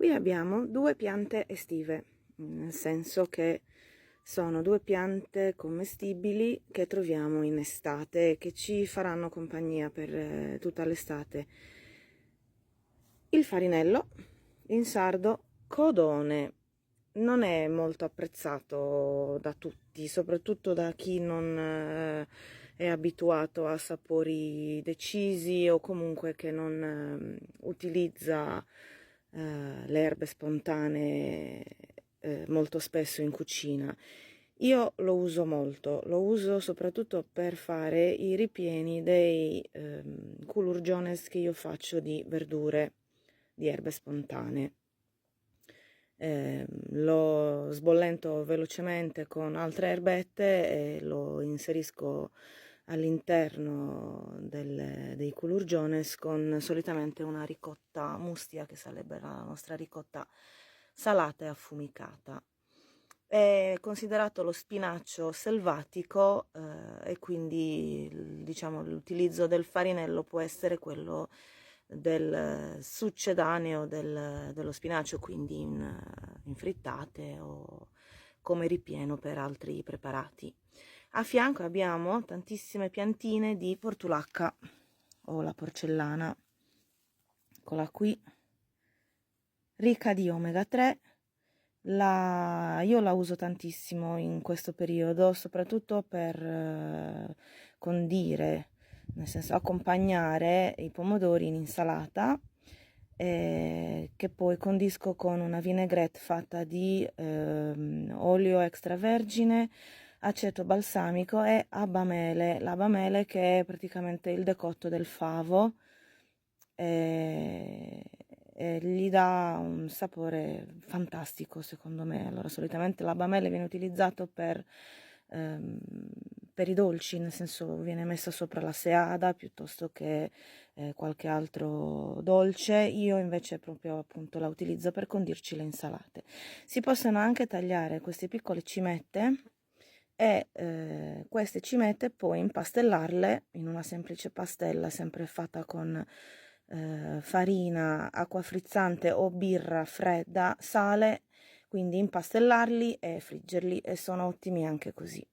Qui abbiamo due piante estive, nel senso che sono due piante commestibili che troviamo in estate e che ci faranno compagnia per tutta l'estate. Il farinello, in sardo codone, non è molto apprezzato da tutti, soprattutto da chi non è abituato a sapori decisi o comunque che non utilizza le erbe spontanee molto spesso in cucina. Io lo uso molto, lo uso soprattutto per fare i ripieni dei culurgiones che io faccio di verdure, di erbe spontanee. Lo sbollento velocemente con altre erbette e lo inserisco all'interno dei culurgiones con solitamente una ricotta mustia, che sarebbe la nostra ricotta salata e affumicata. È considerato lo spinaccio selvatico e quindi diciamo l'utilizzo del farinello può essere quello del succedaneo dello spinacio, quindi in frittate o come ripieno per altri preparati. A fianco abbiamo tantissime piantine di portulacca o la porcellana, eccola qui, ricca di omega 3. Io la uso tantissimo in questo periodo, soprattutto per condire, nel senso accompagnare i pomodori in insalata, che poi condisco con una vinaigrette fatta di olio extravergine, aceto balsamico e abamele. L'abamele che è praticamente il decotto del favo. E gli dà un sapore fantastico secondo me. Allora solitamente l'abamele viene utilizzato per i dolci, nel senso viene messa sopra la seada piuttosto che qualche altro dolce. Io invece proprio appunto la utilizzo per condirci le insalate. Si possono anche tagliare queste piccole cimette e queste cimette poi impastellarle in una semplice pastella sempre fatta con farina, acqua frizzante o birra fredda, sale, quindi impastellarli e friggerli, e sono ottimi anche così.